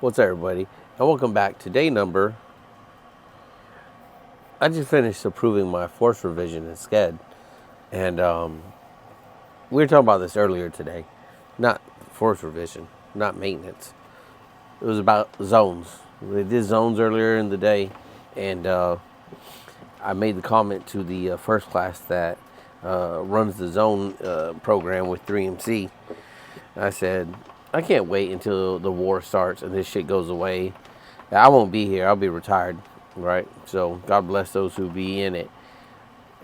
What's up, everybody? And welcome back to day number. I just finished approving my force revision in SCED. And we were talking about this earlier today. Not force revision, not maintenance. It was about zones. We did zones earlier in the day. And I made the comment to the first class that runs the zone program with 3MC. I said, I can't wait until the war starts and this shit goes away. I won't be here. I'll be retired, right? So God bless those who be in it.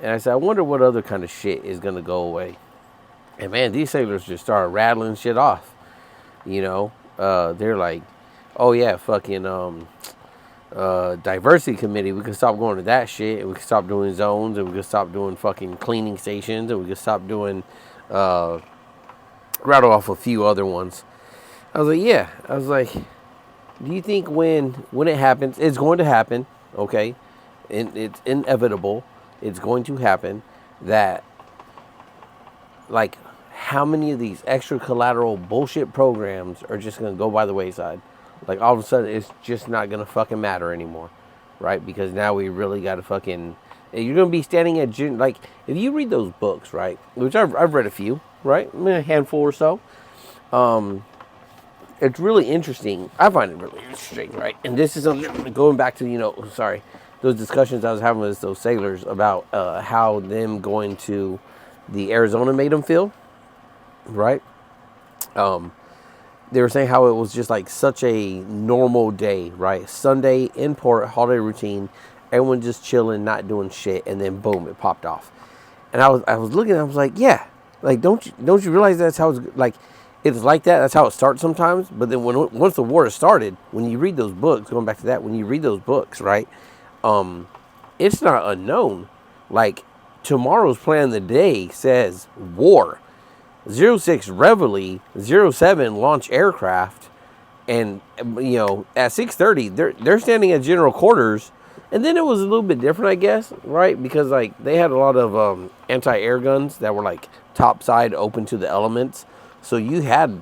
And I said, I wonder what other kind of shit is going to go away. And man, these sailors just started rattling shit off. You know, they're like, oh yeah, fucking diversity committee. We can stop going to that shit. And we can stop doing zones. And we can stop doing fucking cleaning stations. And we can stop doing, rattle off a few other ones. I was like, yeah. I was like, do you think when it happens, it's going to happen, okay? And it's inevitable. It's going to happen that, like, how many of these extra collateral bullshit programs are just going to go by the wayside? Like, all of a sudden, it's just not going to fucking matter anymore, right? Because now we really got to fucking... You're going to be standing at... Like, if you read those books, right? Which I've read a few, right? I mean, a handful or so. It's really interesting. I find it really interesting, right? And this is going back to, those discussions I was having with those sailors about how them going to the Arizona made them feel, right? They were saying how it was just like such a normal day, right? Sunday in port, holiday routine, everyone just chilling, not doing shit, and then boom, it popped off. And I was looking, I was like, yeah, like don't you realize that's how it's like. It's like that. That's how it starts sometimes. But then once the war has started, when you read those books, going back to that, when you read those books, right, it's not unknown. Like, tomorrow's plan of the day says war. 06 Reveille, 07 launch aircraft. And, at 6:30, they're standing at general quarters. And then it was a little bit different, I guess, right? Because, like, they had a lot of anti-air guns that were, like, topside open to the elements. So you had,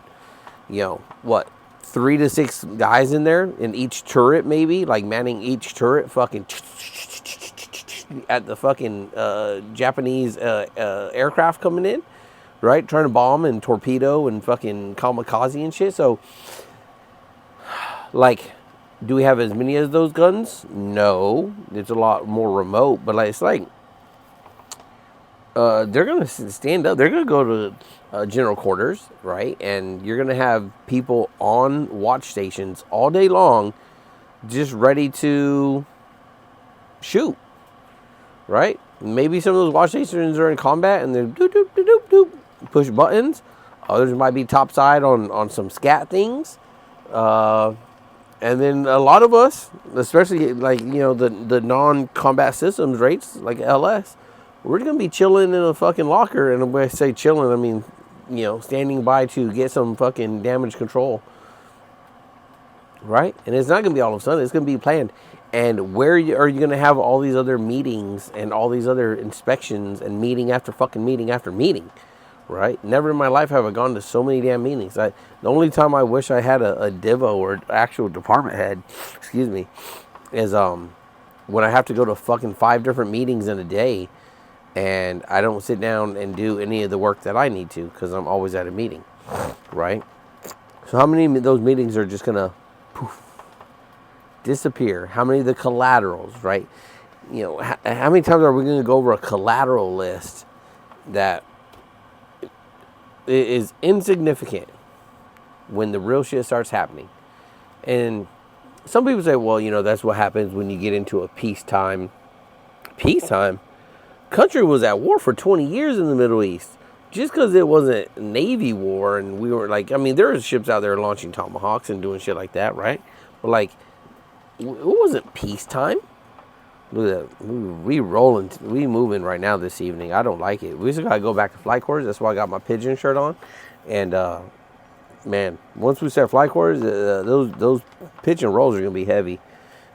3 to 6 guys in there in each turret, maybe, like manning each turret, fucking at the fucking Japanese aircraft coming in, right? Trying to bomb and torpedo and fucking kamikaze and shit. So, like, do we have as many of those guns? No. It's a lot more remote, but it's like, they're going to stand up. They're going to go to general quarters, right? And you're going to have people on watch stations all day long just ready to shoot, right? Maybe some of those watch stations are in combat and they're doop, doop, doop, doop, doop, push buttons. Others might be topside on some scat things. And then a lot of us, especially like, the non-combat systems rates, like LS, we're going to be chilling in a fucking locker. And when I say chilling, I mean, standing by to get some fucking damage control. Right? And it's not going to be all of a sudden. It's going to be planned. And where are you going to have all these other meetings and all these other inspections and meeting after fucking meeting after meeting? Right? Never in my life have I gone to so many damn meetings. The only time I wish I had a divo or actual department head, is when I have to go to fucking 5 different meetings in a day. And I don't sit down and do any of the work that I need to because I'm always at a meeting, right? So how many of those meetings are just going to disappear? How many of the collaterals, right? How many times are we going to go over a collateral list that is insignificant when the real shit starts happening? And some people say, well, that's what happens when you get into a peacetime. Peacetime? Country was at war for 20 years in the Middle East. Just because it wasn't a Navy war and we were like, I mean, there was ships out there launching Tomahawks and doing shit like that, right? But like, it wasn't peacetime. Look at that. We rolling, we moving right now this evening. I don't like it. We just got to go back to flight quarters. That's why I got my pigeon shirt on. And, man, once we set flight quarters, those pigeon rolls are going to be heavy.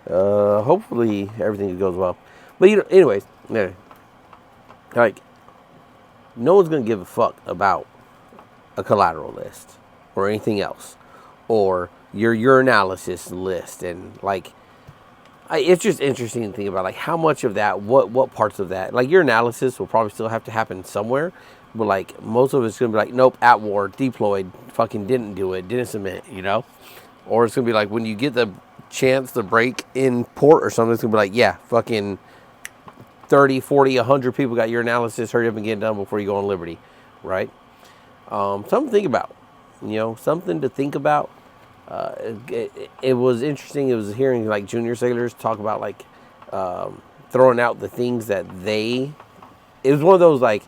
Hopefully everything goes well. But, anyways, yeah. Like, no one's going to give a fuck about a collateral list or anything else. Or your urinalysis list, and like it's just interesting to think about like how much of that, what parts of that, like urinalysis will probably still have to happen somewhere, but like most of it's gonna be like, nope, at war, deployed, fucking didn't do it, didn't submit, you know, or it's gonna be like when you get the chance to break in port or something, it's gonna be like, yeah, fucking 30, 40, 100 people got urinalysis, hurry up and get it done before you go on liberty, right? Something to think about, you know, something to think about. It was interesting. It was hearing like junior sailors talk about like throwing out the things that they. It was one of those like,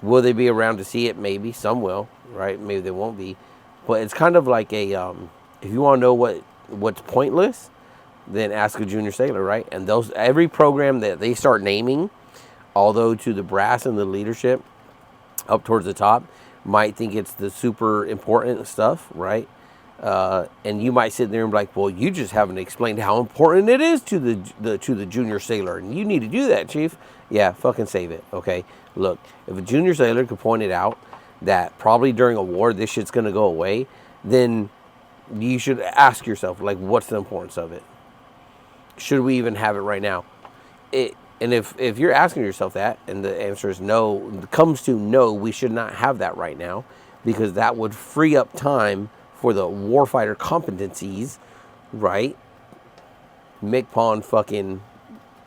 will they be around to see it? Maybe some will, right? Maybe they won't be, but it's kind of like a if you want to know what's pointless, then ask a junior sailor, right? And those every program that they start naming, although to the brass and the leadership up towards the top might think it's the super important stuff, right? And you might sit there and be like, well, you just haven't explained how important it is to the junior sailor, and you need to do that, Chief. Yeah, fucking save it, okay? Look, if a junior sailor could point it out that probably during a war this shit's gonna go away, then you should ask yourself, like, what's the importance of it? Should we even have it right now? And if you're asking yourself that, and the answer is no, comes to no, we should not have that right now, because that would free up time for the warfighter competencies, right? MCPON fucking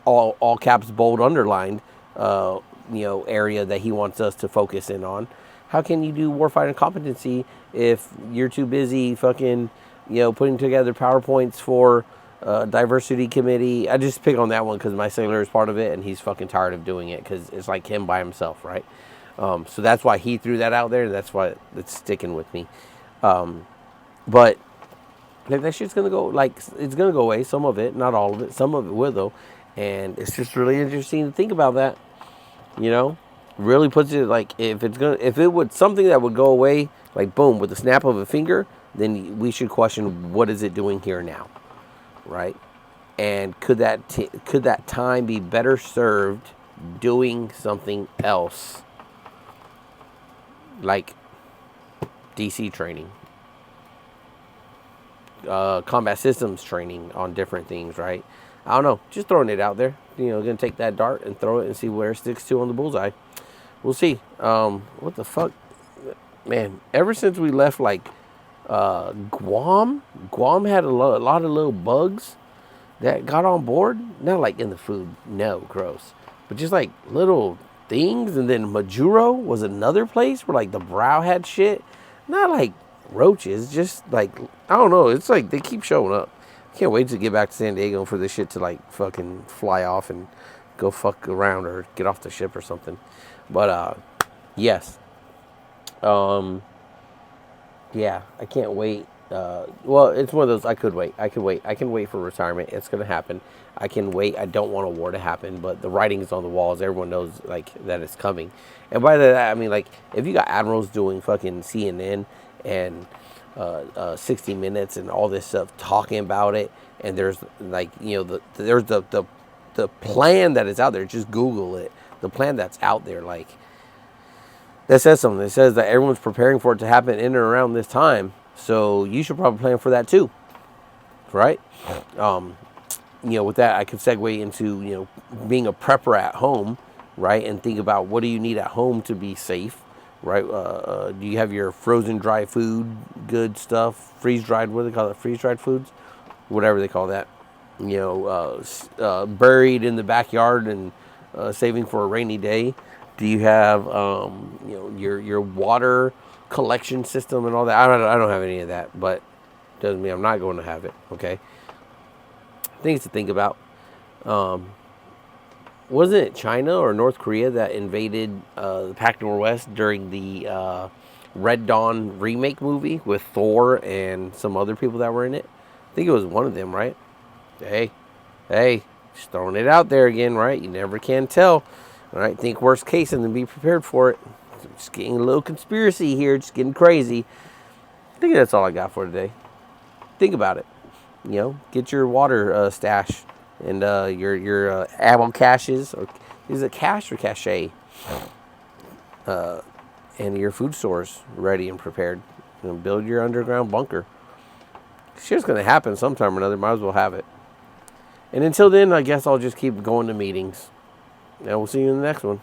all caps bold underlined, area that he wants us to focus in on. How can you do warfighter competency if you're too busy fucking, putting together PowerPoints for diversity committee? I just pick on that one because my sailor is part of it, and he's fucking tired of doing it because it's like him by himself, right? So that's why he threw that out there, and that's why it's sticking with me. But like, that shit's gonna go, like, it's gonna go away. Some of it, not all of it. Some of it will though, and it's just really interesting to think about that. Really puts it like, if it would something that would go away, like boom, with the snap of a finger, then we should question what is it doing here now, right? And could that time be better served doing something else, like DC training, combat systems training on different things, right? I don't know, just throwing it out there. Gonna take that dart and throw it and see where it sticks to on the bullseye. We'll see. What the fuck, man? Ever since we left, like Guam had a lot of little bugs that got on board. Not like in the food, no, gross, but just like little things. And then Majuro was another place where like the brow had shit, not like roaches, just like, I don't know, it's like they keep showing up. Can't wait to get back to San Diego for this shit to like fucking fly off and go fuck around or get off the ship or something. But yes, yeah, I can't wait. Well, it's one of those, I can wait for retirement. It's gonna happen. I can wait. I don't want a war to happen, but the writing is on the walls. Everyone knows like that it's coming. And by that I mean, like, if you got admirals doing fucking CNN and 60 Minutes and all this stuff talking about it, and there's like, there's the plan that is out there. Just Google it. The plan that's out there, like, that says something. It says that everyone's preparing for it to happen in and around this time. So you should probably plan for that too, right? With that, I could segue into, being a prepper at home, right? And think about, what do you need at home to be safe, right? Do you have your frozen dry food, good stuff, freeze-dried, what do they call it? Freeze-dried foods? Whatever they call that. Buried in the backyard and saving for a rainy day. Do you have, your water collection system and all that? I don't have any of that, but doesn't mean I'm not going to have it, okay? Things to think about. Wasn't it China or North Korea that invaded the Pac Northwest during the Red Dawn remake movie with Thor and some other people that were in it? I think it was one of them, right? Hey, just throwing it out there again, right? You never can tell. All right, think worst case and then be prepared for it. Just getting a little conspiracy here, just getting crazy. I think that's all I got for today. Think about it. Get your water stash and your ammo caches, or is it cache or cache? And your food stores ready and prepared. Build your underground bunker. Shit's going to happen sometime or another. Might as well have it. And until then, I guess I'll just keep going to meetings. And we'll see you in the next one.